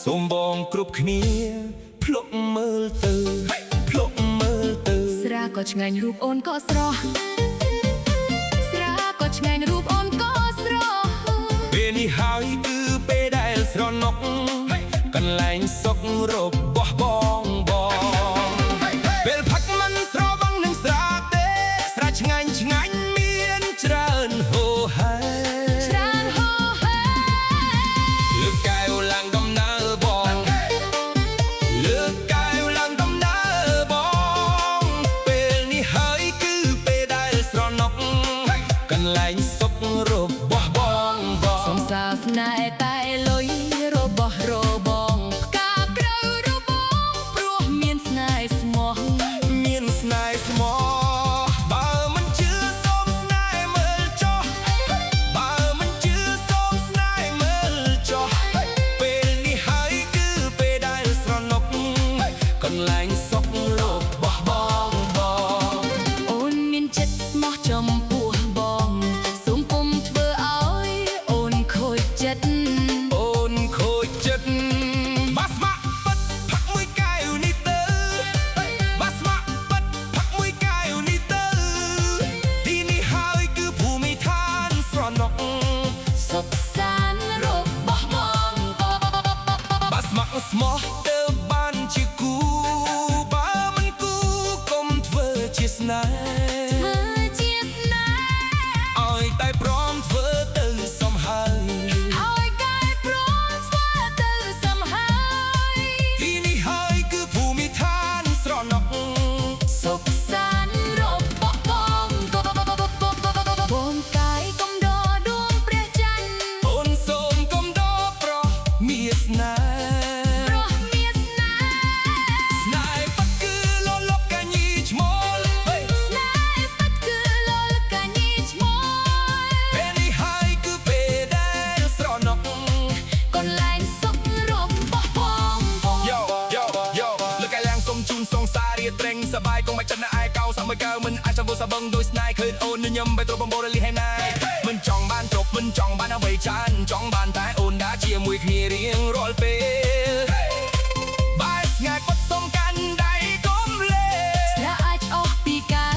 សូមបងគ្រប់គ្នាភ្លុកមើលទៅភ្លុកមើលទៅស្រាក៏ឆ្ងាញ់រូបអូនក៏ស្រស់ស្រាក៏ឆ្ងាញ់រូបអូនក៏ស្រស់ពេលនេះហើយគឺពេលដែលស្រណុកកន្លែងសុខរបស់បងពេលផឹកមិនស្រវឹងនឹងស្រាទេស្រាឆ្ងាញ់ឆ្ងាញ់មានច្រើនហូរហែលើកកែវឡើងដំណើរបងលើកកែវឡើងដំណើរបងពេលនេះហើយគឺពេលដែលស្រណុកកន្លែងសុខរបស់បងសង្សារស្នេហ៍តែលុយរបស់បងផ្កាក្រៅរបស់ព្រោះមានស្នេហ៍ស្មោះមានស្នេហ៍ស្មោះបើមិនជឿសូមស្នេហ៍មើលចុះបើមិនជឿសូមស្នេហ៍មើលចុះពេលនេះហើយគឺពេលដែលស្រណុកកន្លែងសុខរបស់បងអូនមានចិត្តស្មោះចំពោះបងសូមពុំធ្វើឲ្យអូនខូចចិត្តអូនខូចចិត្តបាស្មាក់បិទផឹកមួយកែវនេះទៅបាស្មាក់បិទផឹកមួយកែវនេះទៅទីនេះហើយគឺភូមិឋានស្រណុកសុខសាន្តរបស់បងបាស្មាក់ស្មោះទៅបានជាគូបើមិនគូកុំធ្វើជាស្នេហ៍ឲ្យតែព្រមធ្វើទៅសំហើយឲ្យតែព្រមធ្វើទៅសំហើយទីនេះហើយគឺភូមិឋានស្រណុកសុខសាន្តរបស់បងកាយកំដរដួងព្រះច័ន្ទអូនសូមកុំដរប្រោះមានស្នេហ៍ស្នេហ៍ប៉ាត់គឺលលកកញីឈ្មោលស្នេហ៍ប៉ាត់គឺលលកញីឈ្មោលពេលនេះហើយគឺពេលដែលស្រណុកកន្លែងសុខរបស់បងយោលើកកែឡើងសុំជូនសងសារាត្រេងសបាយកុំបាច់ចិត្តណាឯកោសាមើកៅមិនអាចចាំវសាបឹងដោយស្នេហ៍ឃើញអូនញញឹមបែរទ្រពបំបូរលីហេណាមិនចង់បានទ្រពមិនចង់បានអ្វីច្រើនចង់បានតែអូនដើរជាមួយគ្នារៀងរាល់ពេលបែរស្ងាត់គាត់សុំកាន់ដៃកុំលេស្នេហ៍អាចអស់ពីកៅ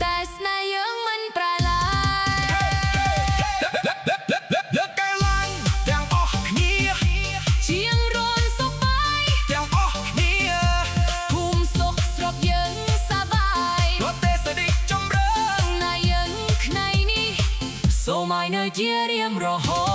តែស្នេហ៍យើងមិនប្រឡាយលើកកែឡើងទាំងអស់គ្នាជាងរួនសុខបាយទាំងអស់គ្នាភូមិសុខស្រុកយើងសប្បាយរត់ទេសឌីចម្រើនណាយើងថ្ងៃនេះសូមឲ្យនៅជារៀងរហូត